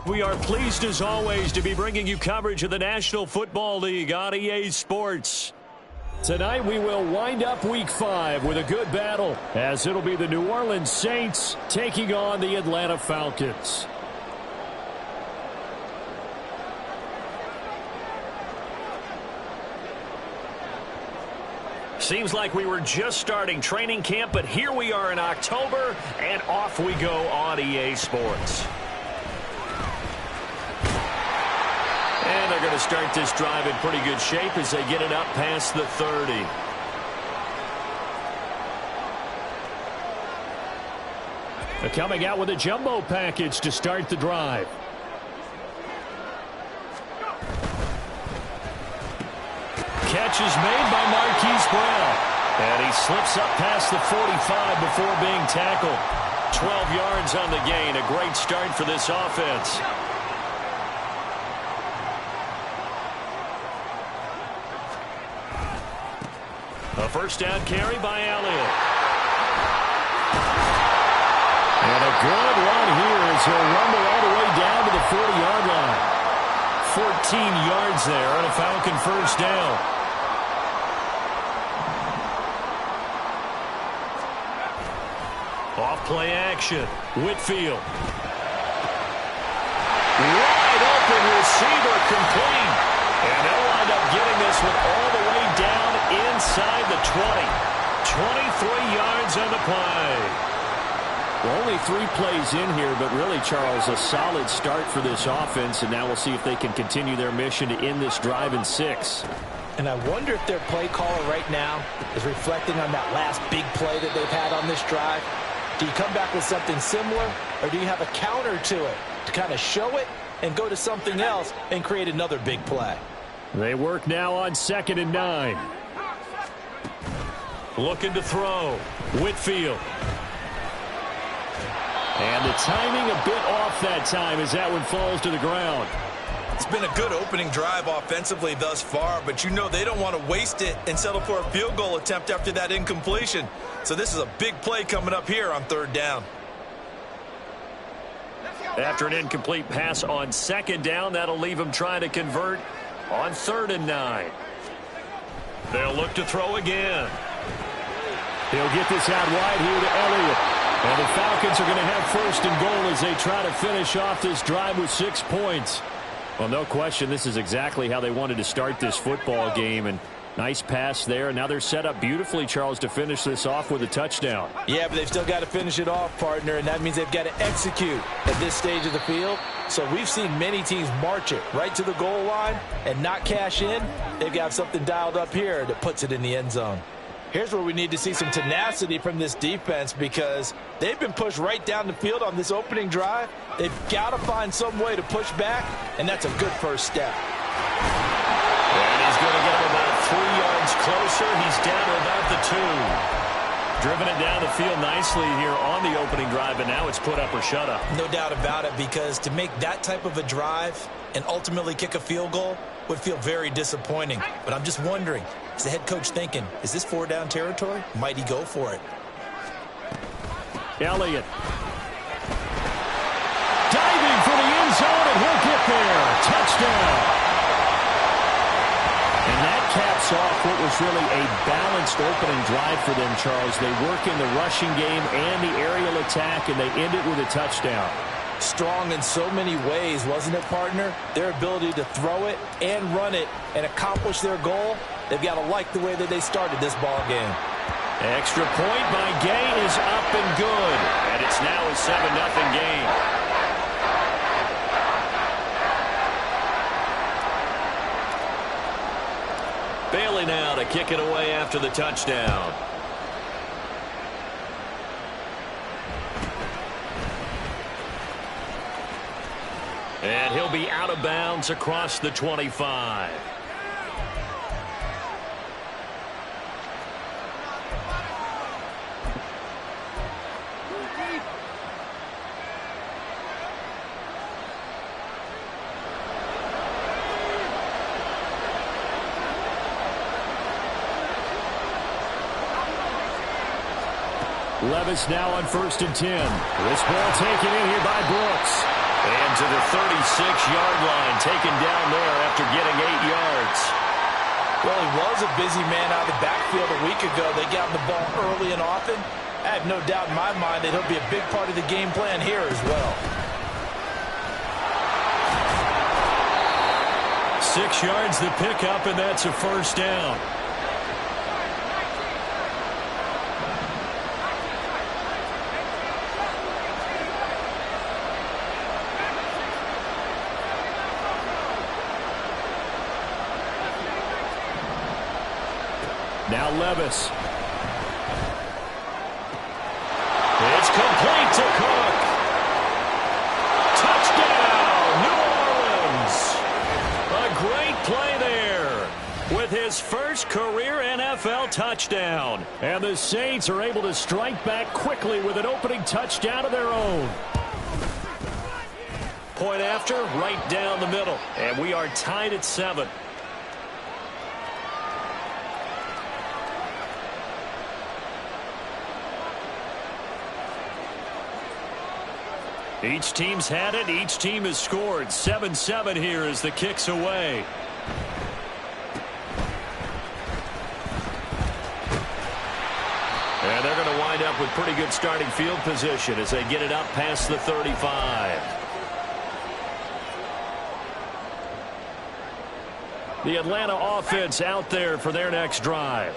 We are pleased as always to be bringing you coverage of the National Football League on EA Sports. Tonight we will wind up Week 5 with a good battle, as it'll be the New Orleans Saints taking on the Atlanta Falcons. Seems like we were just starting training camp, but here we are in October, and off we go on EA Sports. And they're going to start this drive in pretty good shape as they get it up past the 30. They're coming out with a jumbo package to start the drive. Catch is made by Marquise Brown. And he slips up past the 45 before being tackled. 12 yards on the gain. A great start for this offense. A first down carry by Elliott. And a good run here as he'll rumble all the way down to the 40-yard line. 14 yards there on a Falcon first down. Off play action. Whitfield. Wide open receiver complete. And they'll wind up getting this one all the way down inside the 20. 23 yards on the play. Well, only 3 plays in here, but really, Charles, a solid start for this offense. And now we'll see if they can continue their mission to end this drive in 6. And I wonder if their play caller right now is reflecting on that last big play that they've had on this drive. Do you come back with something similar, or do you have a counter to it to kind of show it and go to something else and create another big play? They work now on 2nd and 9. Looking to throw. Whitfield. And the timing a bit off that time as that one falls to the ground. It's been a good opening drive offensively thus far, but you know they don't want to waste it and settle for a field goal attempt after that incompletion. So this is a big play coming up here on 3rd down. After an incomplete pass on 2nd down, that'll leave them trying to convert on 3rd and 9. They'll look to throw again. He'll get this out wide here to Elliott. And the Falcons are going to have 1st and goal as they try to finish off this drive with 6 points. Well, no question, this is exactly how they wanted to start this football game. And nice pass there. Now they're set up beautifully, Charles, to finish this off with a touchdown. Yeah, but they've still got to finish it off, partner, and that means they've got to execute at this stage of the field. So we've seen many teams march it right to the goal line and not cash in. They've got something dialed up here that puts it in the end zone. Here's where we need to see some tenacity from this defense because they've been pushed right down the field on this opening drive. They've got to find some way to push back, and that's a good first step. And he's going to get him about 3 yards closer. He's down to about the 2. Driven it down the field nicely here on the opening drive, and now it's put up or shut up. No doubt about it, because to make that type of a drive and ultimately kick a field goal would feel very disappointing. But I'm just wondering, is the head coach thinking, is this 4-down territory? Might he go for it? Elliott. Diving for the end zone, and he'll get there. Touchdown. And that caps off what was really a balanced opening drive for them, Charles. They work in the rushing game and the aerial attack, and they end it with a touchdown. Strong in so many ways, wasn't it, partner? Their ability to throw it and run it and accomplish their goal, they've got to like the way that they started this ball game. Extra point by Gay is up and good. And it's now a 7-0 game. Bailey now to kick it away after the touchdown. And he'll be out of bounds across the 25. Levis now on 1st and 10. This ball taken in here by Brooks. And to the 36-yard line, taken down there after getting 8 yards. Well, he was a busy man out of the backfield a week ago. They got him the ball early and often. I have no doubt in my mind that he'll be a big part of the game plan here as well. 6 yards the pickup, and that's a first down. Now Levis. It's complete to Cook. Touchdown, New Orleans. A great play there with his first career NFL touchdown. And the Saints are able to strike back quickly with an opening touchdown of their own. Point after, right down the middle. And we are tied at 7. Each team's had it. Each team has scored. 7-7 here as the kick's away. And they're going to wind up with pretty good starting field position as they get it up past the 35. The Atlanta offense out there for their next drive.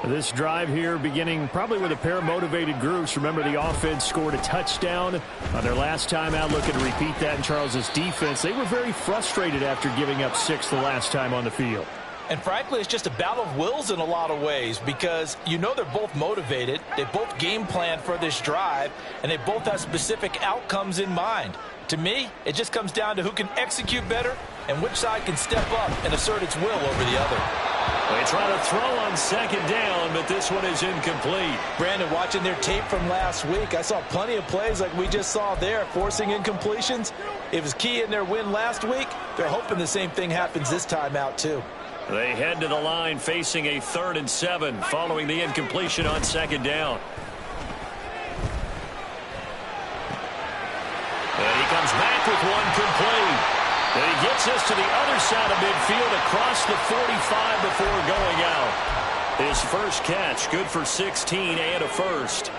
This drive here beginning probably with a pair of motivated groups. Remember, the offense scored a touchdown on their last time out. Looking to repeat that in Charles's defense. They were very frustrated after giving up 6 the last time on the field. And frankly, it's just a battle of wills in a lot of ways because you know they're both motivated. They both game planned for this drive, and they both have specific outcomes in mind. To me, it just comes down to who can execute better and which side can step up and assert its will over the other. They try to throw on second down, but this one is incomplete. Brandon, watching their tape from last week, I saw plenty of plays like we just saw there, forcing incompletions. It was key in their win last week. They're hoping the same thing happens this time out, too. They head to the line facing a 3rd and 7 following the incompletion on second down. And he comes back with one complete. And he gets us to the other side of midfield across the 45 before going out. His first catch, good for 16 and a first.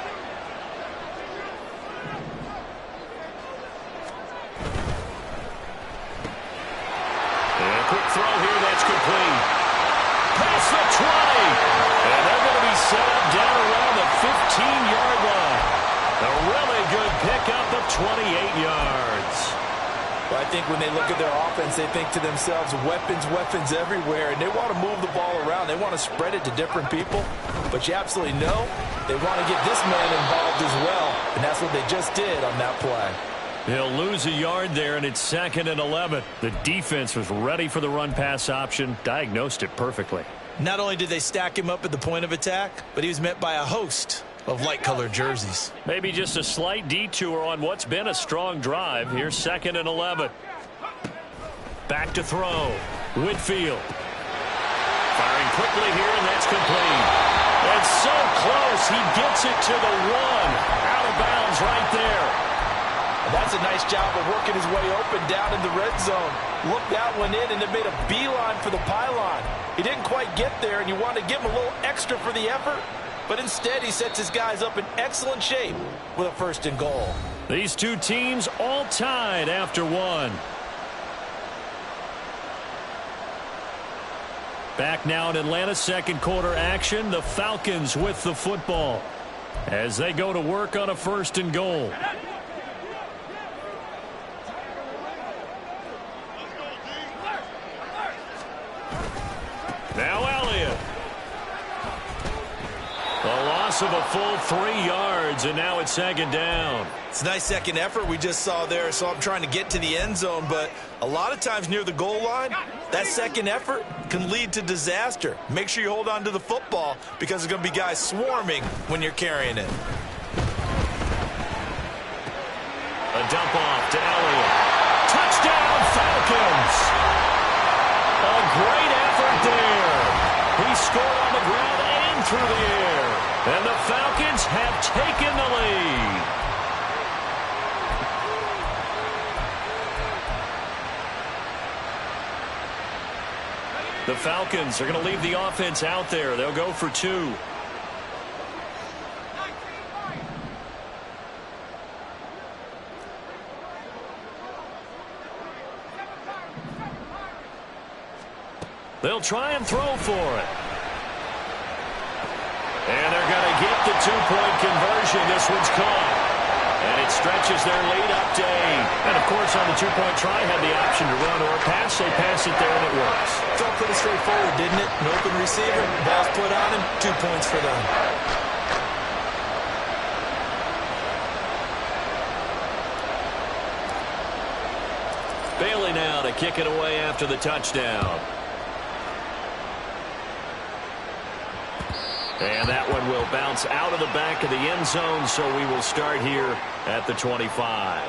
And a quick throw here, that's complete. Past the 20. And they're going to be set up down around the 15-yard line. A really good pickup of 28 yards. Well, I think when they look at their offense, they think to themselves, weapons everywhere, and they want to move the ball around. They want to spread it to different people, but you absolutely know they want to get this man involved as well, and that's what they just did on that play. He'll lose a yard there, and it's 2nd and 11. The defense was ready for the run-pass option, diagnosed it perfectly. Not only did they stack him up at the point of attack, but he was met by a host of light-colored jerseys. Maybe just a slight detour on what's been a strong drive. Here's 2nd and 11. Back to throw. Whitfield. Firing quickly here, and that's complete. And so close, he gets it to the 1. Out of bounds right there. And that's a nice job of working his way open down in the red zone. Looked that one in and then made a beeline for the pylon. He didn't quite get there, and you want to give him a little extra for the effort. But instead, he sets his guys up in excellent shape with a 1st and goal. These two teams all tied after 1. Back now in Atlanta, second quarter action. The Falcons with the football as they go to work on a 1st and goal. Now Elliott. A loss of a full 3 yards, and now it's 2nd down. It's a nice second effort we just saw there, so I'm trying to get to the end zone, but a lot of times near the goal line, that second effort can lead to disaster. Make sure you hold on to the football because there's going to be guys swarming when you're carrying it. A dump off to Elliott. Touchdown, Falcons! A great effort there. He scored on the ground and through the air. And the Falcons have taken the lead. The Falcons are going to leave the offense out there. They'll go for 2. They'll try and throw for it. And they're going to get the 2-point conversion. This one's caught. And it stretches their lead up to 8. And, of course, on the 2-point try, had the option to run or pass. They pass it there, and it works. Felt pretty straightforward, didn't it? An open receiver, ball's put on him, 2 points for them. Bailey now to kick it away after the touchdown. And that one will bounce out of the back of the end zone, so we will start here at the 25.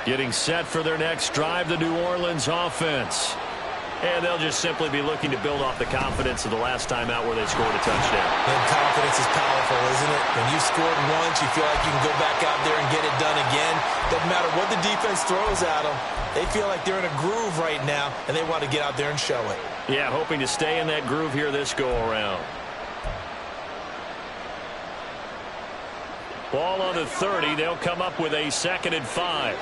Getting set for their next drive, the New Orleans offense. And they'll just simply be looking to build off the confidence of the last time out where they scored a touchdown. And confidence is powerful, isn't it? When you scored once, you feel like you can go back out there and get it done again. Doesn't matter what the defense throws at them. They feel like they're in a groove right now, and they want to get out there and show it. Yeah, hoping to stay in that groove here this go-around. Ball on the 30. They'll come up with a 2nd and 5.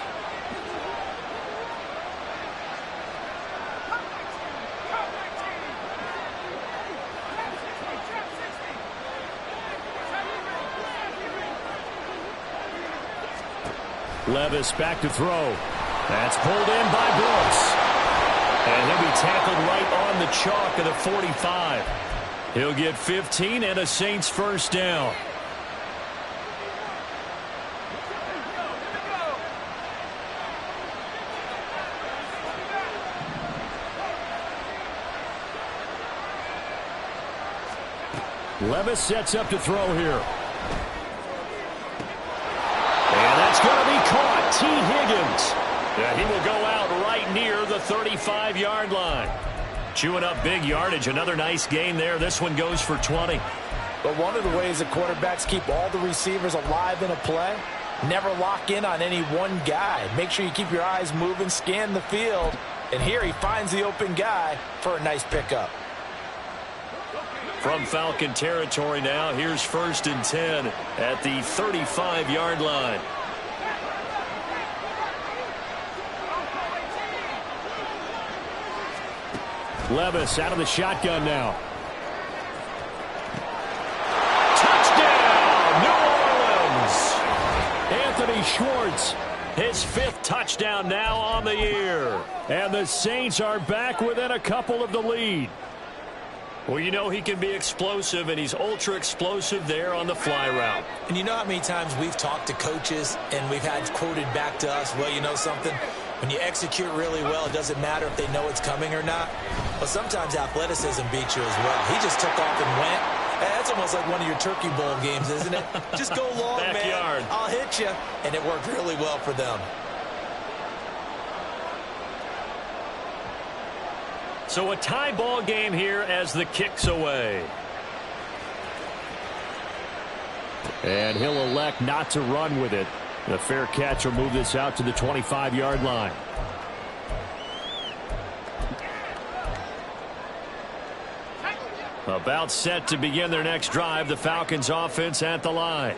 Levis back to throw. That's pulled in by Brooks. And he'll be tackled right on the chalk of the 45. He'll get 15 and a Saints first down. Levis sets up to throw here. And that's going to be caught. T. Higgins. Yeah, he will go out right near the 35-yard line. Chewing up big yardage. Another nice gain there. This one goes for 20. But one of the ways that quarterbacks keep all the receivers alive in a play, never lock in on any one guy. Make sure you keep your eyes moving, scan the field. And here he finds the open guy for a nice pickup. From Falcon territory now, here's 1st and 10 at the 35-yard line. Levis out of the shotgun now. Touchdown, New Orleans! Anthony Schwartz, his 5th touchdown now on the year. And the Saints are back within a couple of the lead. Well, you know he can be explosive, and he's ultra explosive there on the fly route. And you know how many times we've talked to coaches and we've had quoted back to us, well, you know something? When you execute really well, it doesn't matter if they know it's coming or not. But sometimes athleticism beats you as well. He just took off and went. That's almost like one of your Turkey Bowl games, isn't it? Just go long, Backyard. man. I'll hit you. And it worked really well for them. So a tie ball game here as the kick's away. And he'll elect not to run with it. The fair catch will move this out to the 25-yard line. About set to begin their next drive. The Falcons offense at the line.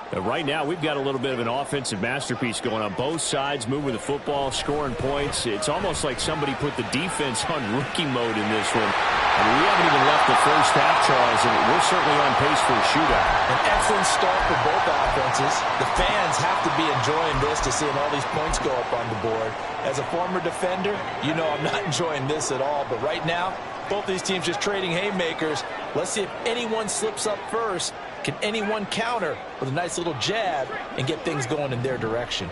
Right now, we've got a little bit of an offensive masterpiece going on both sides, moving the football, scoring points. It's almost like somebody put the defense on rookie mode in this one. I mean, we haven't even left the first half, Charles, and we're certainly on pace for a shootout. An excellent start for both offenses. The fans have to be enjoying this to seeing all these points go up on the board. As a former defender, you know I'm not enjoying this at all. But right now, both these teams just trading haymakers. Let's see if anyone slips up first. Can anyone counter with a nice little jab and get things going in their direction?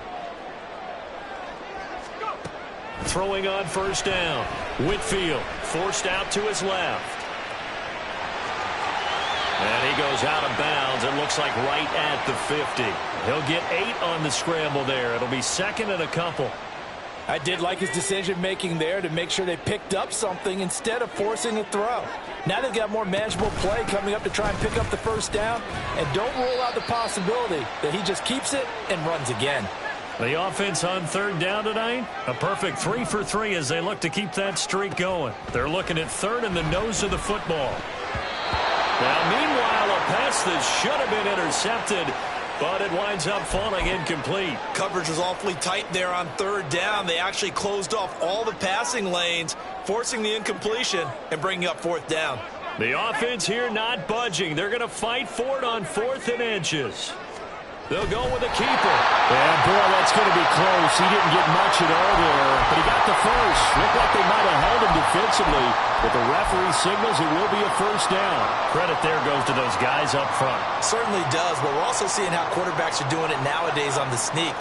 Throwing on first down. Whitfield forced out to his left. And he goes out of bounds. It looks like right at the 50. He'll get 8 on the scramble there. It'll be 2nd and a couple. I did like his decision-making there to make sure they picked up something instead of forcing a throw. Now they've got more manageable play coming up to try and pick up the first down. And don't rule out the possibility that he just keeps it and runs again. The offense on third down tonight, a perfect 3 for 3 as they look to keep that streak going. They're looking at third in the nose of the football. Now, meanwhile, a pass that should have been intercepted, but it winds up falling incomplete. Coverage was awfully tight there on third down. They actually closed off all the passing lanes, forcing the incompletion and bringing up fourth down. The offense here not budging. They're going to fight for it on 4th and inches. They'll go with a keeper. And, boy, that's going to be close. He didn't get much at all there, but he got the first. Looked like they might have held him defensively, but the referee signals it will be a first down. Credit there goes to those guys up front. Certainly does, but we're also seeing how quarterbacks are doing it nowadays on the sneak.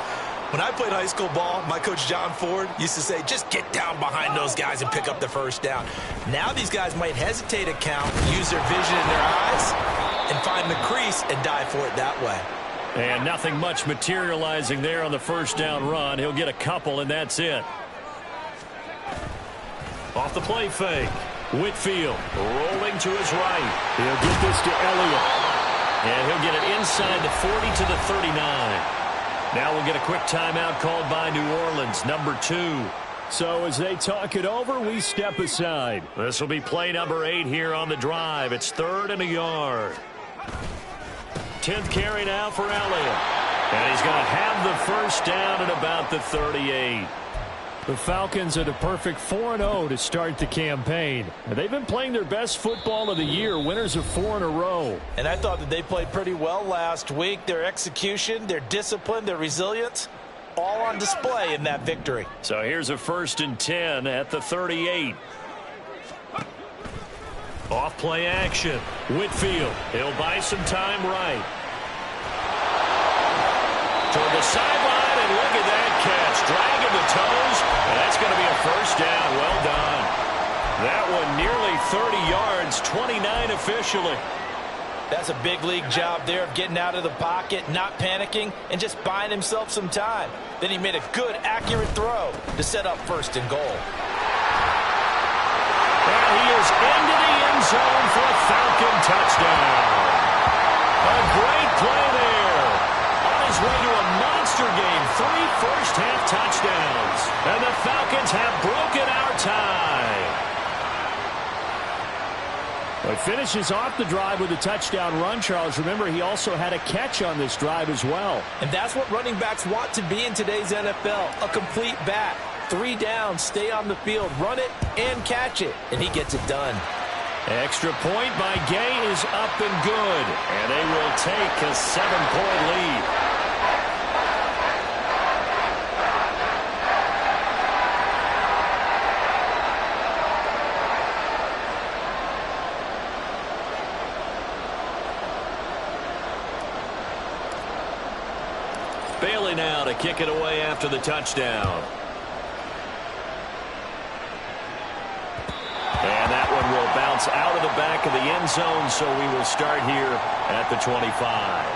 When I played high school ball, my coach John Ford used to say, just get down behind those guys and pick up the first down. Now these guys might hesitate a count, use their vision in their eyes, and find the crease and dive for it that way. And nothing much materializing there on the first down run. He'll get a couple, and that's it. Off the play fake. Whitfield rolling to his right. He'll get this to Elliott. And he'll get it inside the 40 to the 39. Now we'll get a quick timeout called by New Orleans, number 2. So as they talk it over, we step aside. This will be play number 8 here on the drive. It's 3rd and a yard. 10th carry now for Elliott. And he's going to have the first down at about the 38. The Falcons at a perfect 4-0 to start the campaign. They've been playing their best football of the year, winners of 4 in a row. And I thought that they played pretty well last week. Their execution, their discipline, their resilience, all on display in that victory. So here's a 1st and 10 at the 38. Off play action. Whitfield. He'll buy some time right. Toward the sideline, and look at that catch. Dragging the toes, and that's going to be a first down. Well done. That one nearly 30 yards, 29 officially. That's a big league job there of getting out of the pocket, not panicking, and just buying himself some time. Then he made a good, accurate throw to set up 1st and goal. And he is into the end zone for a Falcon touchdown. A great play there. On his way to a monster game, 3 first-half touchdowns. And the Falcons have broken our tie. Well, he finishes off the drive with a touchdown run, Charles. Remember, he also had a catch on this drive as well. And that's what running backs want to be in today's NFL, a complete back. 3 downs, stay on the field, run it, and catch it. And he gets it done. Extra point by Gay is up and good. And they will take a 7-point lead. Bailey now to kick it away after the touchdown. And that one will bounce out of the back of the end zone, so we will start here at the 25.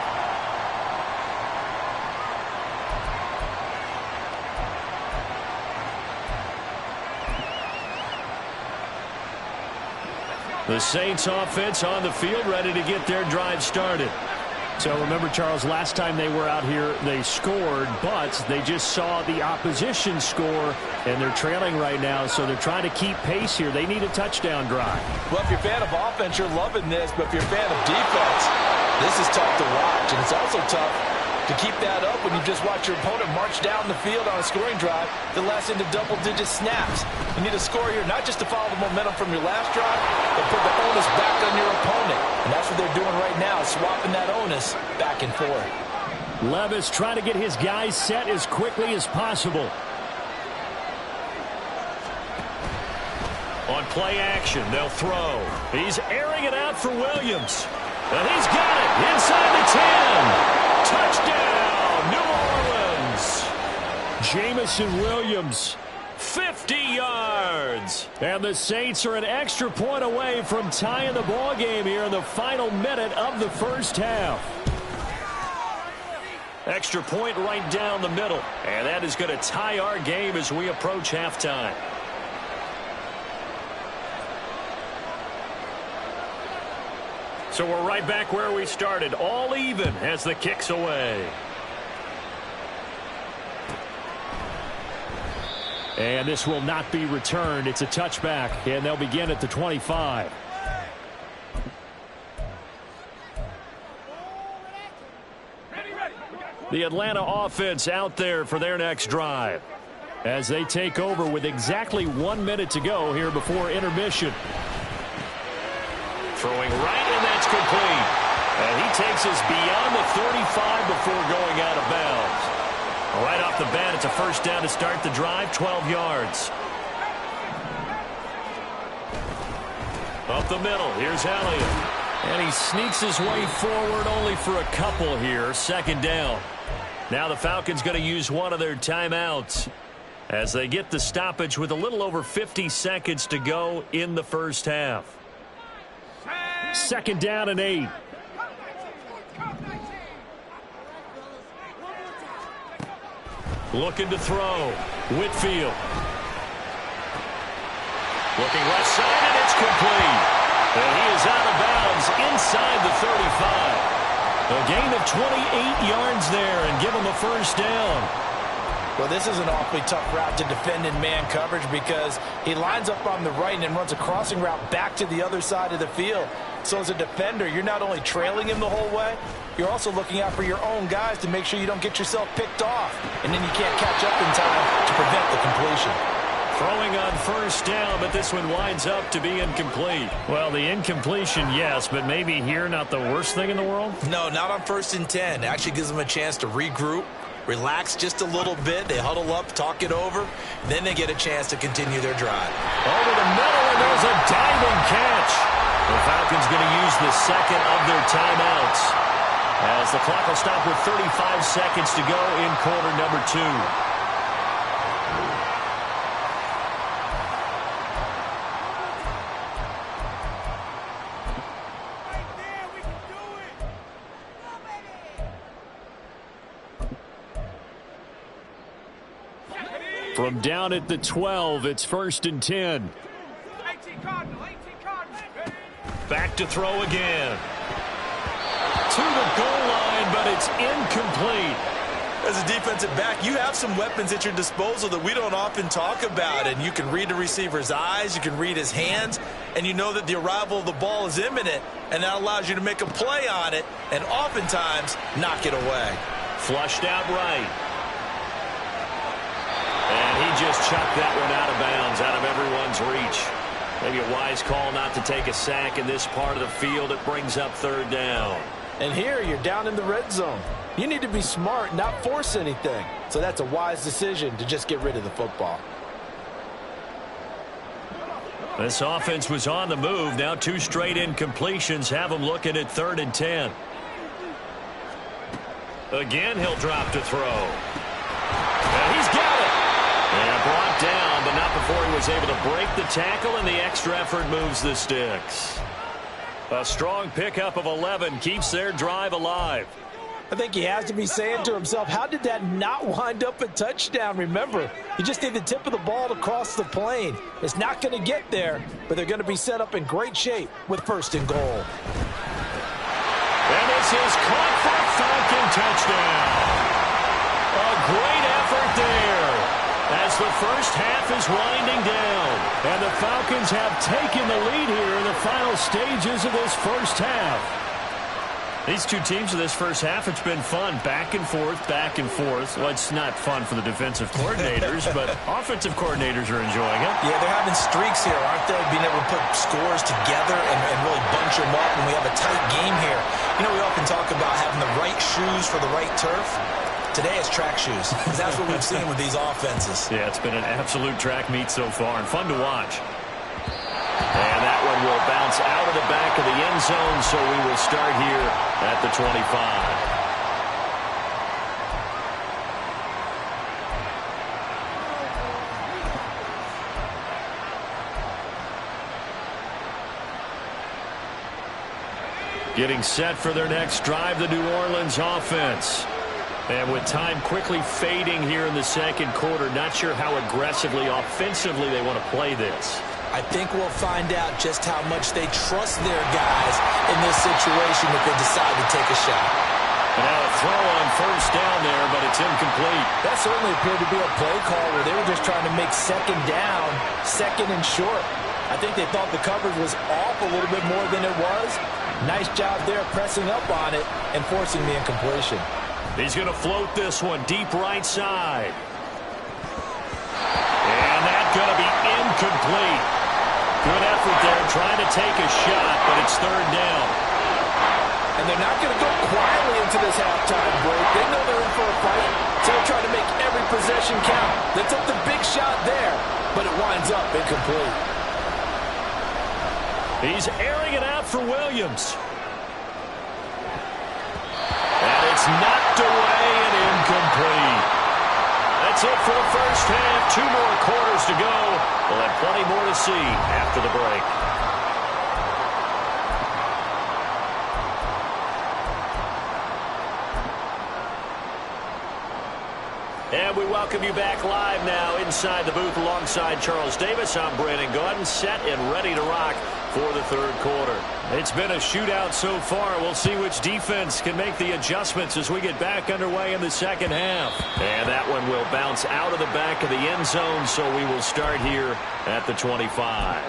The Saints offense on the field, ready to get their drive started. So remember, Charles, last time they were out here, they scored, but they just saw the opposition score, and they're trailing right now, so they're trying to keep pace here. They need a touchdown drive. Well, if you're a fan of offense, you're loving this, but if you're a fan of defense, this is tough to watch, and it's also tough to keep that up when you just watch your opponent march down the field on a scoring drive that lasts into double-digit snaps. You need a score here, not just to follow the momentum from your last drive, but put the onus back on your opponent. And that's what they're doing right now, swapping that onus back and forth. Levis trying to get his guys set as quickly as possible. On play action, they'll throw. He's airing it out for Williams. And he's got it inside the 10. Touchdown, New Orleans. Jamison Williams. 50 yards. And the Saints are an extra point away from tying the ball game here in the final minute of the first half. Extra point right down the middle. And that is going to tie our game as we approach halftime. So we're right back where we started, all even as the kick's away. And this will not be returned. It's a touchback, and they'll begin at the 25. The Atlanta offense out there for their next drive as they take over with exactly 1 minute to go here before intermission. Throwing right, and that's complete. And he takes us beyond the 35 before going out of bounds. Right off the bat, it's a first down to start the drive, 12 yards. Up the middle, here's Elliott. And he sneaks his way forward only for a couple here, second down. Now the Falcons going to use one of their timeouts as they get the stoppage with a little over 50 seconds to go in the first half. Second down and 8. Looking to throw. Whitfield. Looking left side, and it's complete. And he is out of bounds inside the 35. A gain of 28 yards there and give him a first down. Well, this is an awfully tough route to defend in man coverage because he lines up on the right and then runs a crossing route back to the other side of the field. So as a defender, you're not only trailing him the whole way, you're also looking out for your own guys to make sure you don't get yourself picked off. And then you can't catch up in time to prevent the completion. Throwing on first down, but this one winds up to be incomplete. Well, the incompletion, yes, but maybe here not the worst thing in the world? No, not on 1st and 10. It actually gives them a chance to regroup, relax just a little bit. They huddle up, talk it over. Then they get a chance to continue their drive. Over the middle, and there's a diving catch. The Falcons going to use the second of their timeouts as the clock will stop with 35 seconds to go in quarter number 2. From down at the 12, it's 1st and 10. Back to throw again. To the goal line, but it's incomplete. As a defensive back, you have some weapons at your disposal that we don't often talk about. And you can read the receiver's eyes, you can read his hands, and you know that the arrival of the ball is imminent, and that allows you to make a play on it and oftentimes knock it away. Flushed out right. And he just chucked that one out of bounds, out of everyone's reach. Maybe a wise call not to take a sack in this part of the field. It brings up third down. And here you're down in the red zone. You need to be smart, not force anything. So that's a wise decision to just get rid of the football. This offense was on the move. Now 2 straight incompletions have them looking at 3rd and 10. Again, he'll drop to throw. And he's got it. And brought down, but not before he was able to break the tackle, and the extra effort moves the sticks. A strong pickup of 11 keeps their drive alive. I think he has to be saying to himself, how did that not wind up a touchdown? Remember, you just need the tip of the ball to cross the plane. It's not going to get there, but they're going to be set up in great shape with 1st and goal. And this is caught for a Falcon touchdown. A great effort there as the first half is winding down. And the Falcons have taken the lead here in the final stages of this first half. These two teams in this first half, it's been fun. Back and forth, back and forth. Well, it's not fun for the defensive coordinators, but offensive coordinators are enjoying it. Yeah, they're having streaks here, aren't they? Being able to put scores together and really bunch them up, and we have a tight game here. You know, we often talk about having the right shoes for the right turf. Today it's track shoes, because that's what we've seen with these offenses. Yeah, it's been an absolute track meet so far, and fun to watch. And that one will bounce out of the back of the end zone, so we will start here at the 25. Getting set for their next drive, the New Orleans offense. And with time quickly fading here in the second quarter, not sure how aggressively, offensively they want to play this. I think we'll find out just how much they trust their guys in this situation if they decide to take a shot. And now a throw on first down there, but it's incomplete. That certainly appeared to be a play call where they were just trying to make second down, second and short. I think they thought the coverage was off a little bit more than it was. Nice job there pressing up on it and forcing the incompletion. He's going to float this one deep right side. And that's going to be incomplete. Good effort there trying to take a shot, but it's third down. And they're not going to go quietly into this halftime break. They know they're in for a fight, so they're trying to make every possession count. They took the big shot there, but it winds up incomplete. He's airing it out for Williams. And it's knocked away and incomplete. That's it for the first half. 2 more quarters to go. We'll have plenty more to see after the break. And we welcome you back live now inside the booth alongside Charles Davis. I'm Brandon Gaudin, set and ready to rock for the third quarter. It's been a shootout so far. We'll see which defense can make the adjustments as we get back underway in the second half. And that one will bounce out of the back of the end zone, so we will start here at the 25.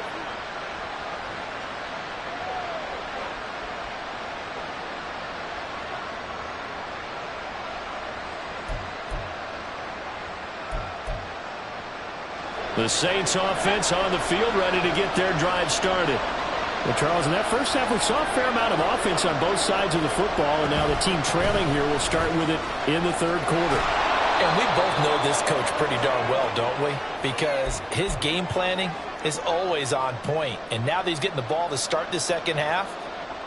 The Saints offense on the field, ready to get their drive started. Well, Charles, in that first half, we saw a fair amount of offense on both sides of the football, and now the team trailing here will start with it in the third quarter. And we both know this coach pretty darn well, don't we? Because his game planning is always on point. And now that he's getting the ball to start the second half,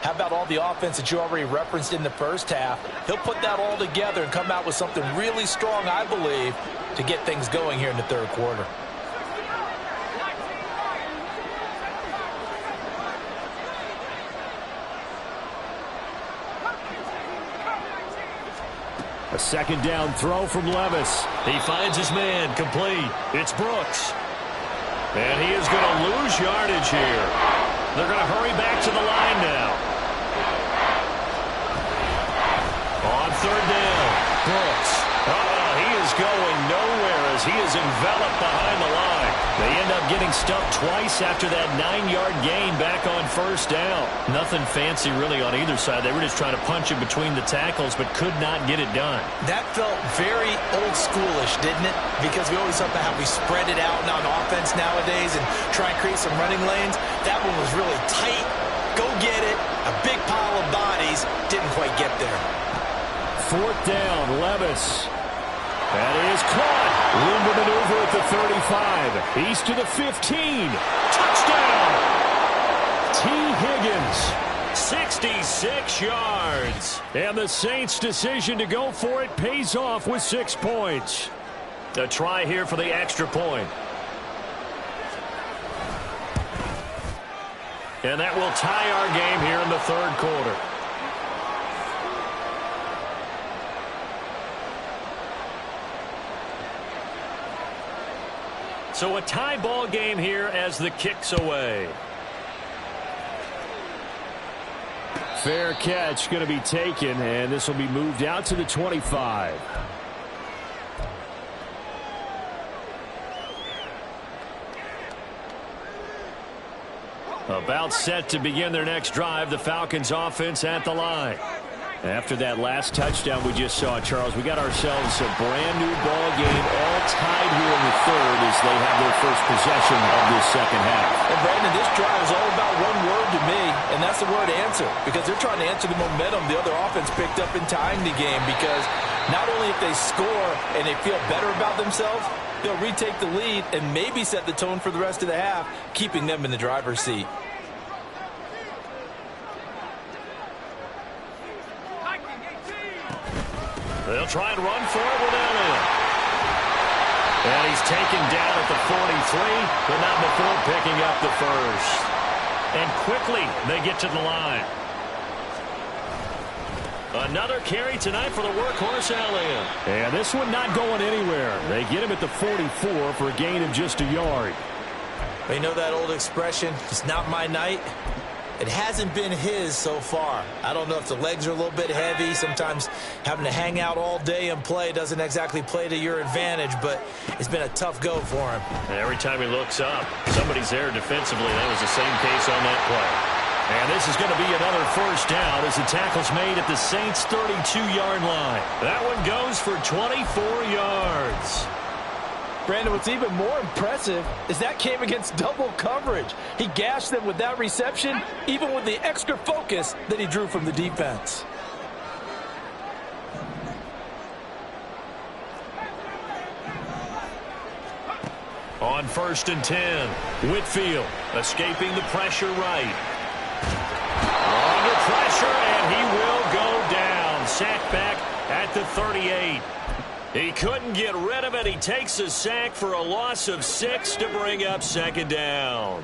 how about all the offense that you already referenced in the first half? He'll put that all together and come out with something really strong, I believe, to get things going here in the third quarter. A second down throw from Levis. He finds his man, complete. It's Brooks. And he is going to lose yardage here. They're going to hurry back to the line now. On third down, Brooks. He is going nowhere as he is enveloped behind the line. They end up getting stuffed twice after that 9-yard gain back on first down. Nothing fancy really on either side. They were just trying to punch in between the tackles but could not get it done. That felt very old schoolish, didn't it? Because we always talk about how we spread it out on offense nowadays and try and create some running lanes. That one was really tight. Go get it. A big pile of bodies. Didn't quite get there. Fourth down, Levis. That is caught. Room to maneuver at the 35. He's to the 15. Touchdown! T. Higgins. 66 yards. And the Saints' decision to go for it pays off with 6 points. A try here for the extra point. And that will tie our game here in the third quarter. So a tie ball game here as the kick's away. Fair catch going to be taken, and this will be moved out to the 25. About set to begin their next drive, the Falcons offense at the line. After that last touchdown we just saw, Charles, we got ourselves a brand new ball game, all tied here in the third as they have their first possession of this second half. And Brandon, this drive is all about one word to me, and that's the word answer, because they're trying to answer the momentum the other offense picked up in tying the game, because not only if they score and they feel better about themselves, they'll retake the lead and maybe set the tone for the rest of the half, keeping them in the driver's seat. They'll try and run for it with Elliott. And he's taken down at the 43, but not before picking up the first. And quickly they get to the line. Another carry tonight for the workhorse Elliott. And this one not going anywhere. They get him at the 44 for a gain of just a yard. You know that old expression, it's not my night? It hasn't been his so far. I don't know if the legs are a little bit heavy. Sometimes having to hang out all day and play doesn't exactly play to your advantage, but it's been a tough go for him. And every time he looks up, somebody's there defensively. That was the same case on that play. And this is going to be another first down as the tackle's made at the Saints' 32-yard line. That one goes for 24 yards. Brandon, what's even more impressive is that came against double coverage. He gashed them with that reception, even with the extra focus that he drew from the defense. On 1st and 10, Whitfield escaping the pressure right. Under pressure, and he will go down. Sacked back at the 38. He couldn't get rid of it. He takes a sack for a loss of 6 to bring up 2nd down.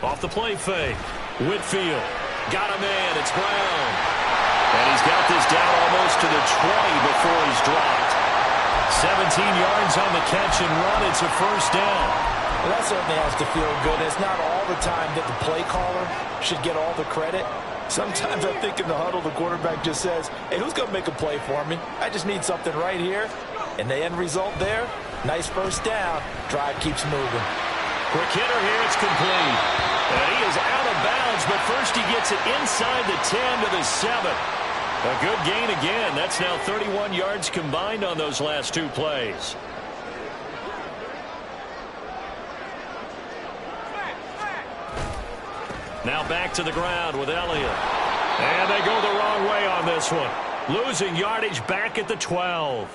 Off the play fake. Whitfield got a man. It's Brown. And he's got this down almost to the 20 before he's dropped. 17 yards on the catch and run. It's a first down. Well, that certainly has to feel good. It's not all the time that the play caller should get all the credit. Sometimes I think in the huddle, the quarterback just says, hey, who's going to make a play for me? I just need something right here. And the end result there, nice first down. Drive keeps moving. Quick hitter here, it's complete. And he is out of bounds, but first he gets it inside the 10 to the 7. A good gain again. That's now 31 yards combined on those last 2 plays. Now back to the ground with Elliott. And they go the wrong way on this one. Losing yardage back at the 12.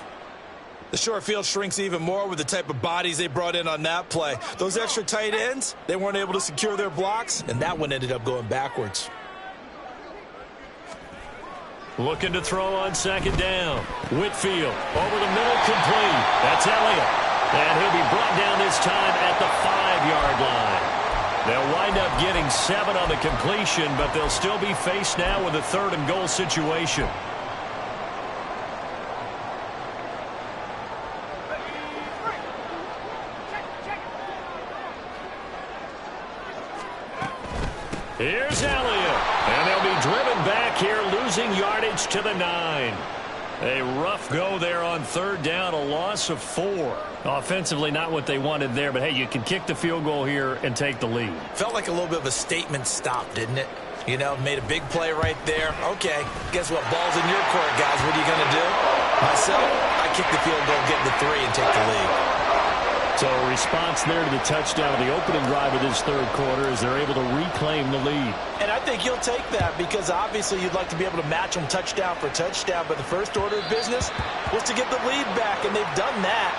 The short field shrinks even more with the type of bodies they brought in on that play. Those extra tight ends, they weren't able to secure their blocks, and that one ended up going backwards. Looking to throw on 2nd down. Whitfield over the middle, complete. That's Elliott. And he'll be brought down this time at the 5-yard line. They'll wind up getting 7 on the completion, but they'll still be faced now with a 3rd and goal situation. Here's Elliott. And they'll be driven back here, losing yardage to the 9. A rough go there on 3rd down, a loss of 4. Offensively, not what they wanted there, but hey, you can kick the field goal here and take the lead. Felt like a little bit of a statement stop, didn't it? You know, made a big play right there. Okay, guess what? Ball's in your court, guys. What are you going to do? Myself, I kick the field goal, get the 3, and take the lead. So a response there to the touchdown of the opening drive of this 3rd quarter as they're able to reclaim the lead. And I think you'll take that because obviously you'd like to be able to match them touchdown for touchdown, but the first order of business was to get the lead back, and they've done that.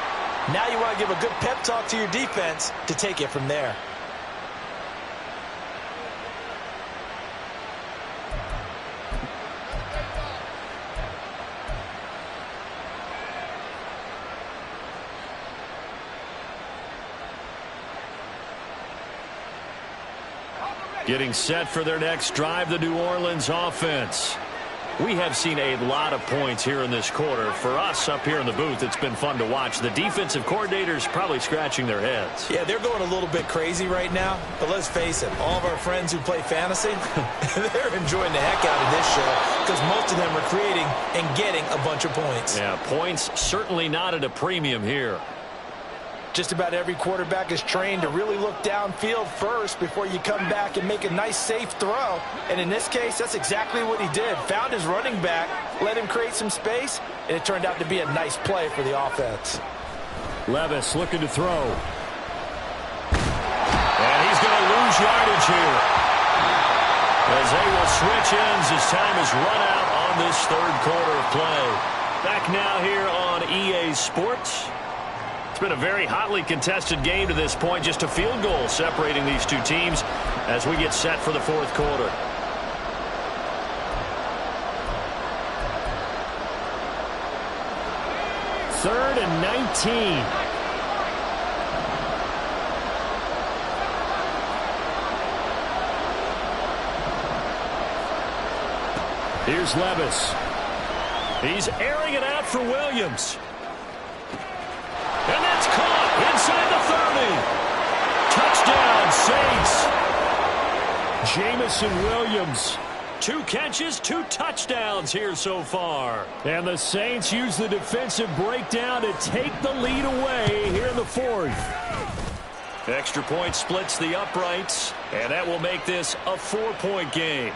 Now you want to give a good pep talk to your defense to take it from there. Getting set for their next drive, the New Orleans offense. We have seen a lot of points here in this quarter. For us up here in the booth, it's been fun to watch. The defensive coordinators probably scratching their heads. Yeah, they're going a little bit crazy right now. But let's face it, all of our friends who play fantasy, they're enjoying the heck out of this show because most of them are creating and getting a bunch of points. Yeah, points certainly not at a premium here. Just about every quarterback is trained to really look downfield first before you come back and make a nice, safe throw. And in this case, that's exactly what he did. Found his running back, let him create some space, and it turned out to be a nice play for the offense. Levis looking to throw. And he's going to lose yardage here. As they will switch ends as time is run out on this 3rd quarter of play. Back now here on EA Sports. It's been a very hotly contested game to this point. Just a field goal separating these two teams as we get set for the 4th quarter. Third and 19. Here's Levis. He's airing it out for Williams. And that's caught inside the 30. Jameson Williams. 2 catches, 2 touchdowns here so far. And the Saints use the defensive breakdown to take the lead away here in the 4th. Extra point splits the uprights, and that will make this a 4-point game.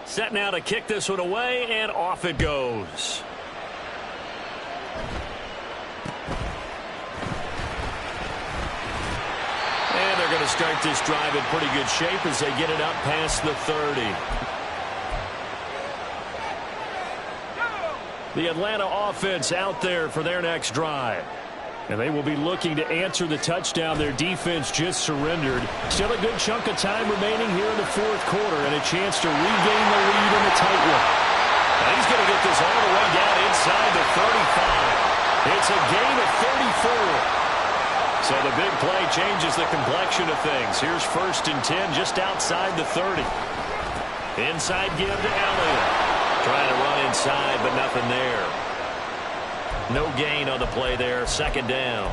Set now to kick this one away, and off it goes. And they're going to start this drive in pretty good shape as they get it up past the 30. The Atlanta offense out there for their next drive. And they will be looking to answer the touchdown their defense just surrendered. Still a good chunk of time remaining here in the 4th quarter and a chance to regain the lead in the tight one. And he's going to get this all the way down inside the 35. It's a gain of 34. So the big play changes the complexion of things. Here's 1st and 10 just outside the 30. Inside give to Elliott. Trying to run inside, but nothing there. No gain on the play there. 2nd down.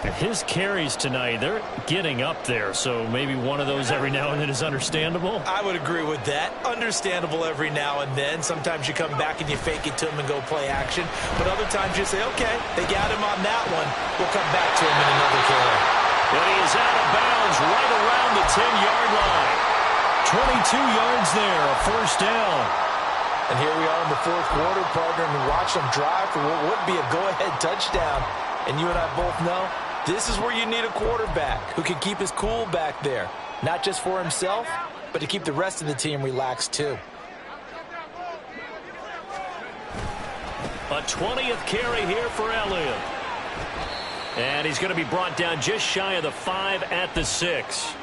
And his carries tonight, they're getting up there, so maybe one of those every now and then is understandable. I would agree with that. Understandable every now and then. Sometimes you come back and you fake it to him and go play action. But other times you say, okay, they got him on that one. We'll come back to him in another carry. And he is out of bounds right around the 10-yard line. 22 yards there, a 1st down. And here we are in the 4th quarter, partner, and watch them drive for what would be a go-ahead touchdown. And you and I both know this is where you need a quarterback who can keep his cool back there. Not just for himself, but to keep the rest of the team relaxed too. A 20th carry here for Elliott. And he's going to be brought down just shy of the 5 at the 6.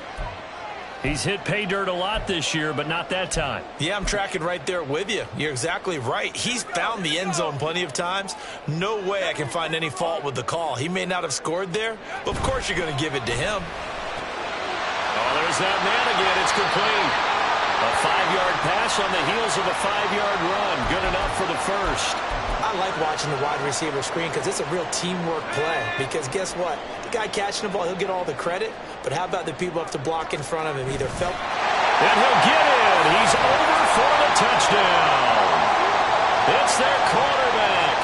He's hit pay dirt a lot this year, but not that time. Yeah, I'm tracking right there with you. You're exactly right. He's found the end zone plenty of times. No way I can find any fault with the call. He may not have scored there, but of course you're going to give it to him. Oh, there's that man again. It's complete. A 5-yard pass on the heels of a 5-yard run. Good enough for the 1st. I like watching the wide receiver screen because it's a real teamwork play. Because guess what? The guy catching the ball, he'll get all the credit. But how about the people up to block in front of him? Either felt... And he'll get in. He's over for the touchdown. It's their quarterback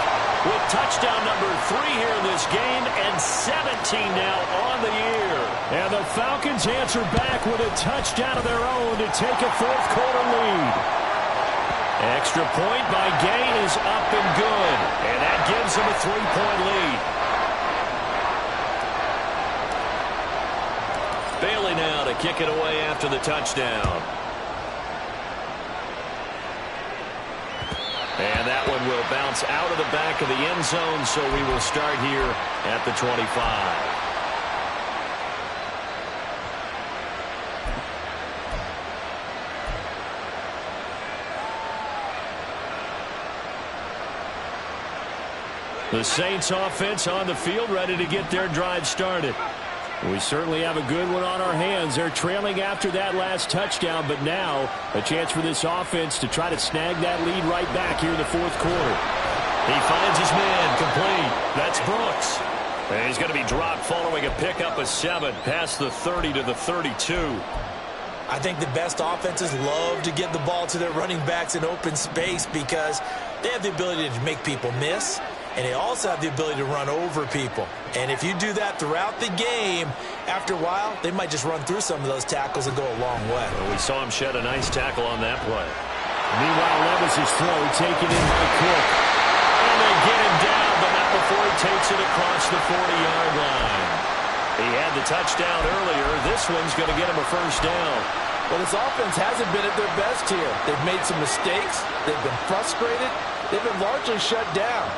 with touchdown number 3 here in this game and 17 now on the year. And the Falcons answer back with a touchdown of their own to take a 4th quarter lead. Extra point by Gay is up and good. And that gives them a 3-point lead. Bailey now to kick it away after the touchdown. And that one will bounce out of the back of the end zone, so we will start here at the 25. The Saints offense on the field, ready to get their drive started. We certainly have a good one on our hands. They're trailing after that last touchdown, but now a chance for this offense to try to snag that lead right back here in the 4th quarter. He finds his man complete. That's Brooks. And he's going to be dropped following a pickup of 7 past the 30 to the 32. I think the best offenses love to get the ball to their running backs in open space because they have the ability to make people miss. And they also have the ability to run over people. And if you do that throughout the game, after a while, they might just run through some of those tackles and go a long way. Well, we saw him shed a nice tackle on that play. Meanwhile, Levis' throw taken in by Cook. And they get him down, but not before he takes it across the 40-yard line. He had the touchdown earlier. This one's going to get him a 1st down. Well, this offense hasn't been at their best here. They've made some mistakes. They've been frustrated. They've been largely shut down.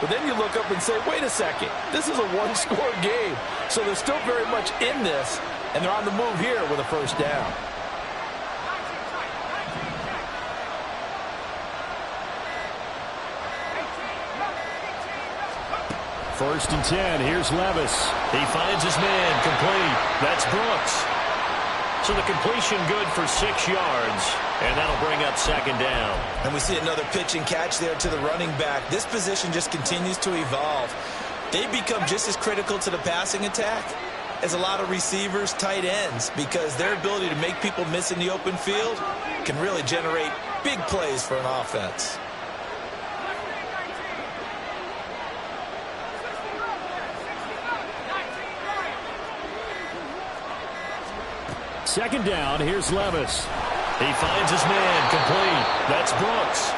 But then you look up and say, wait a second, this is a 1-score game. So they're still very much in this, and they're on the move here with a 1st down. First and 10, here's Levis. He finds his man complete. That's Brooks. So the completion good for 6 yards, and that'll bring up second down. And we see another pitch and catch there to the running back. This position just continues to evolve. They become just as critical to the passing attack as a lot of receivers, tight ends, because their ability to make people miss in the open field can really generate big plays for an offense. Second down, here's Levis. He finds his man, complete. That's Brooks.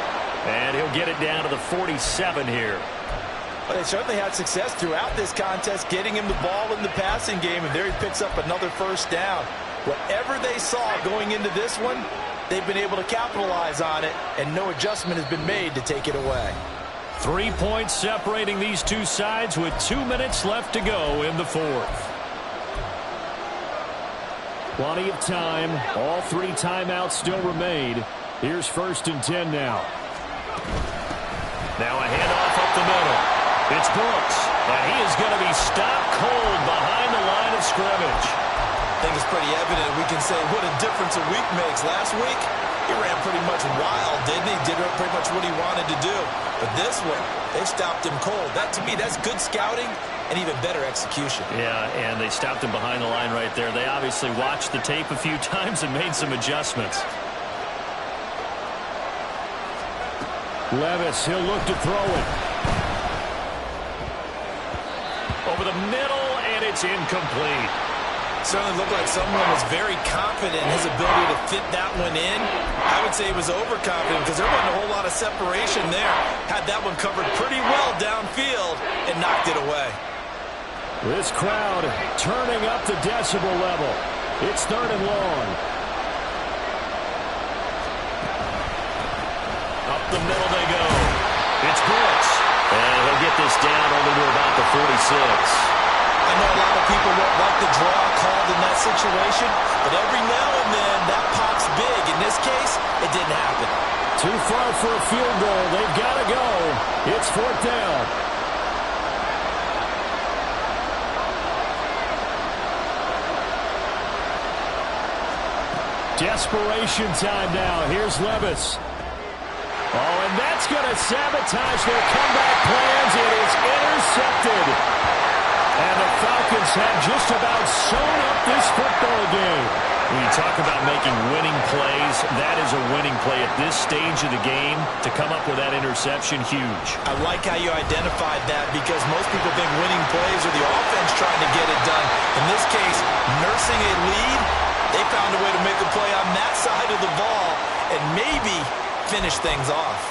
And he'll get it down to the 47 here. Well, they certainly had success throughout this contest, getting him the ball in the passing game, and there he picks up another first down. Whatever they saw going into this one, they've been able to capitalize on it, and no adjustment has been made to take it away. 3 points separating these two sides with 2 minutes left to go in the fourth. Plenty of time. All 3 timeouts still remain. Here's 1st and 10 now. Now a handoff up the middle. It's Brooks, and he is going to be stopped cold behind the line of scrimmage. I think it's pretty evident. We can say what a difference a week makes. Last week, he ran pretty much wild, didn't he? Did pretty much what he wanted to do. But this one, they stopped him cold. That, to me, that's good scouting and even better execution. Yeah, and they stopped him behind the line right there. They obviously watched the tape a few times and made some adjustments. Levis, he'll look to throw it. Over the middle, and it's incomplete. Certainly looked like someone was very confident in his ability to fit that one in. I would say he was overconfident because there wasn't a whole lot of separation there. Had that one covered pretty well downfield and knocked it away. This crowd turning up the decibel level. It's 3rd and long. Up the middle they go. It's Brooks. And he'll get this down only to about the 46. I know a lot of people won't like the draw called in that situation, but every now and then that pops big. In this case, it didn't happen. Too far for a field goal. They've got to go. It's 4th down. Desperation time now. Here's Levis. Oh, and that's going to sabotage their comeback plans. It is intercepted. And the Falcons have just about sewn up this football game. When you talk about making winning plays, that is a winning play at this stage of the game. To come up with that interception, huge. I like how you identified that because most people think winning plays are the offense trying to get it done. In this case, nursing a lead, they found a way to make a play on that side of the ball and maybe finish things off.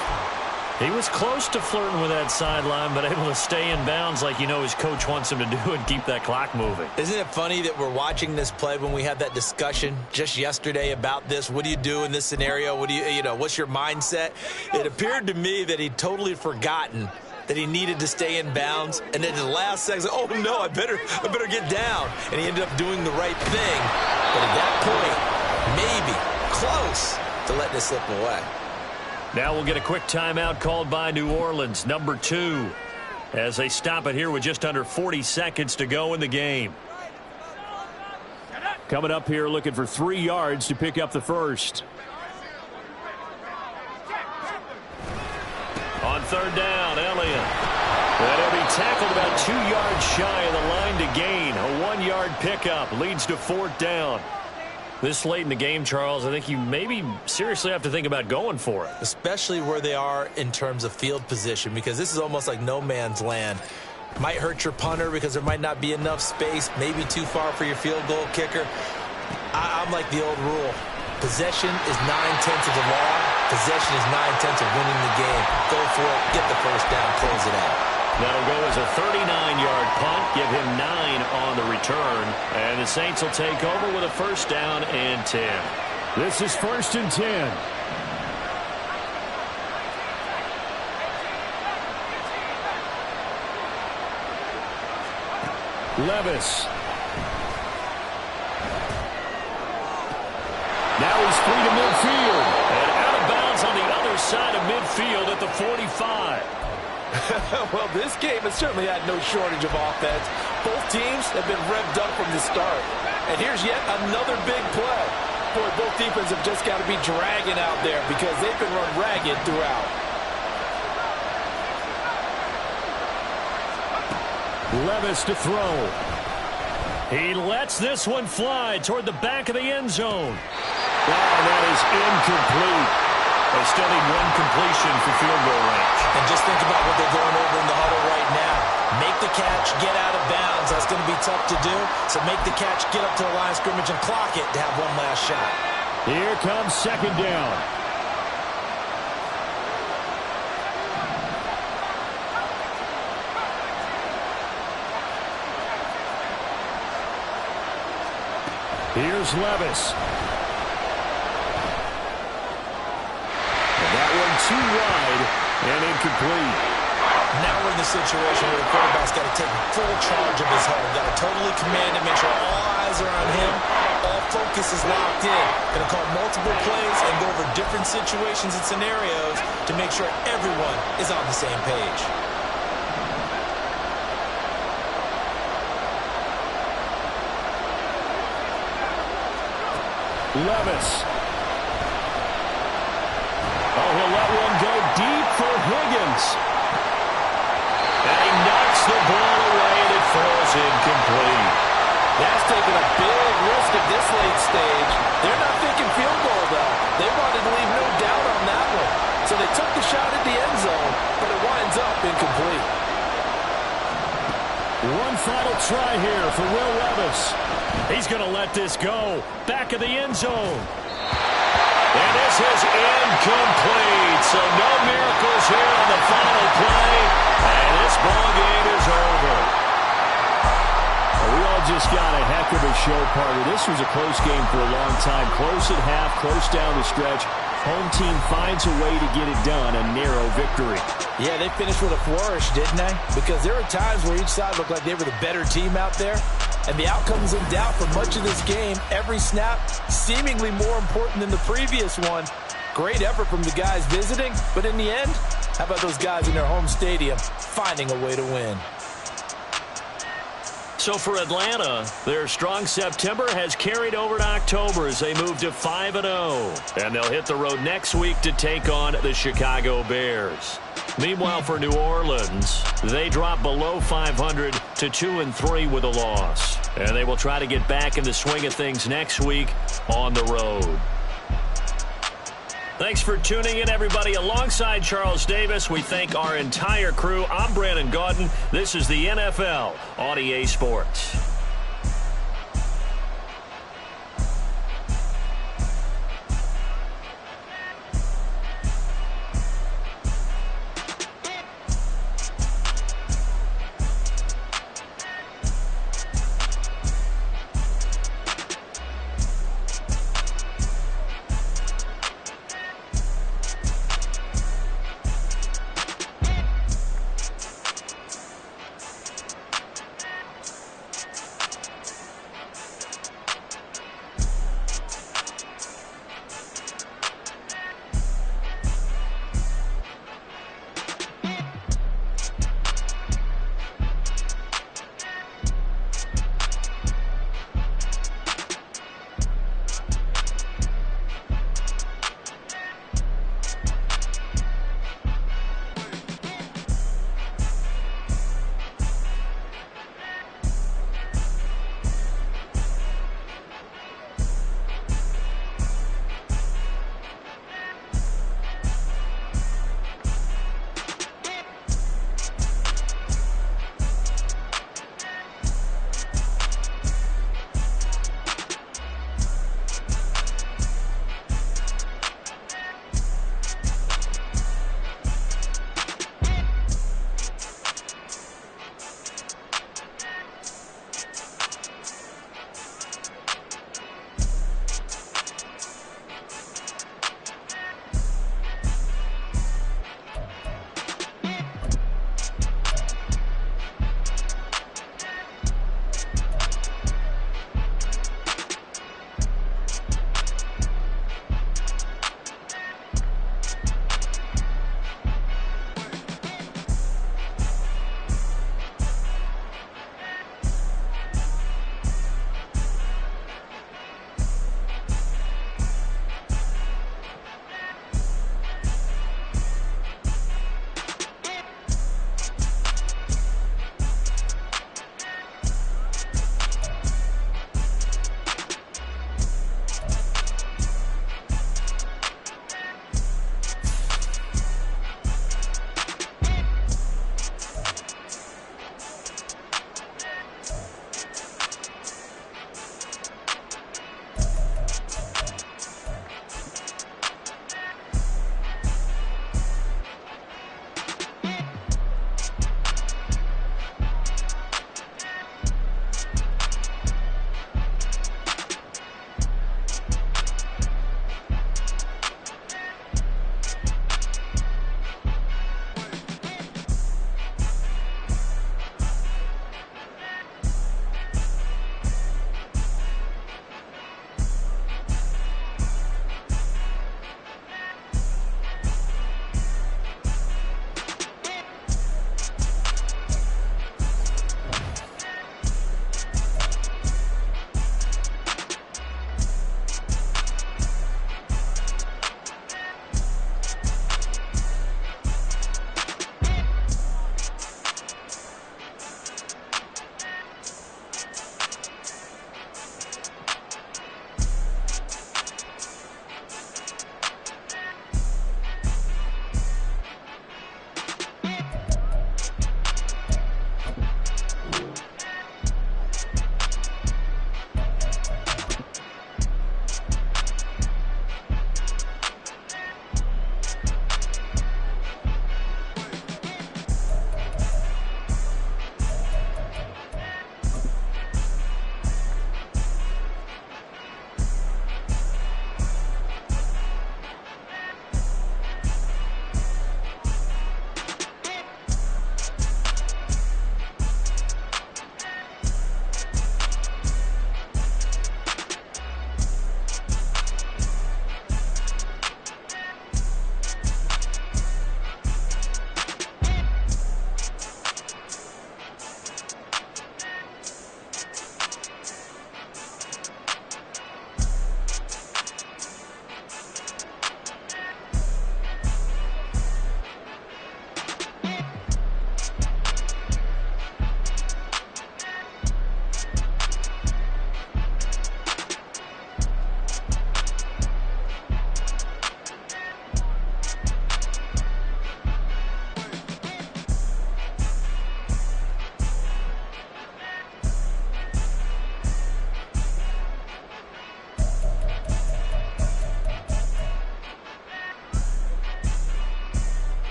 He was close to flirting with that sideline, but able to stay in bounds like you know his coach wants him to do and keep that clock moving. Isn't it funny that we're watching this play when we had that discussion just yesterday about this? What do you do in this scenario? What do you know, what's your mindset? It appeared to me that he'd totally forgotten that he needed to stay in bounds, and then the last second, oh no, I better get down. And he ended up doing the right thing. But at that point, maybe close to letting it slip away. Now we'll get a quick timeout called by New Orleans, number 2, as they stop it here with just under 40 seconds to go in the game. Coming up here looking for 3 yards to pick up the first. On 3rd down, Elliott. And he'll be tackled about 2 yards shy of the line to gain. A 1-yard pickup leads to 4th down. This late in the game, Charles, I think you maybe seriously have to think about going for it. Especially where they are in terms of field position, because this is almost like no man's land. Might hurt your punter because there might not be enough space, maybe too far for your field goal kicker. I'm like the old rule. Possession is 9/10 of the law. Possession is 9/10 of winning the game. Go for it, get the first down, close it out. That'll go as a 39-yard punt, give him 9 on the return. And the Saints will take over with a 1st down and 10. This is 1st and 10. Levis. Now he's free to midfield. And out of bounds on the other side of midfield at the 45. Well, this game has certainly had no shortage of offense. Both teams have been revved up from the start. And here's yet another big play. Boy, both defenses have just got to be dragging out there because they've been run ragged throughout. Levis to throw. He lets this one fly toward the back of the end zone. Wow, that is incomplete. They still need one completion for field goal range. And just think about what they're going over in the huddle right now. Make the catch, get out of bounds. That's going to be tough to do. So make the catch, get up to the line of scrimmage, and clock it to have one last shot. Here comes second down. Here's Levis. And that one too wide and incomplete. Now we're in the situation where the quarterback's got to take full charge of his huddle. Got to totally command it, make sure all eyes are on him. All focus is locked in. Going to call multiple plays and go over different situations and scenarios to make sure everyone is on the same page. Levis. Oh, he'll let one go deep for Higgins. And he knocks the ball away, and it falls incomplete. That's taking a big risk at this late stage. They're not thinking field goal, though. They wanted to leave no doubt on that one. So they took the shot at the end zone, but it winds up incomplete. One final try here for Will Levis. He's going to let this go. Back of the end zone. And this is incomplete. So no miracles here on the final play. And this ball game is over. Well, we all just got a heck of a show, partner. This was a close game for a long time. Close at half, close down the stretch. Home team finds a way to get it done. A narrow victory. Yeah, they finished with a flourish, didn't they? Because there were times where each side looked like they were the better team out there. And the outcome's in doubt for much of this game. Every snap seemingly more important than the previous one. Great effort from the guys visiting. But in the end, how about those guys in their home stadium finding a way to win? So for Atlanta, their strong September has carried over to October as they move to 5-0. And they'll hit the road next week to take on the Chicago Bears. Meanwhile, for New Orleans, they drop below 500 to 2-3 with a loss. And they will try to get back in the swing of things next week on the road. Thanks for tuning in, everybody. Alongside Charles Davis, we thank our entire crew. I'm Brandon Gaudin. This is the NFL on EA Sports.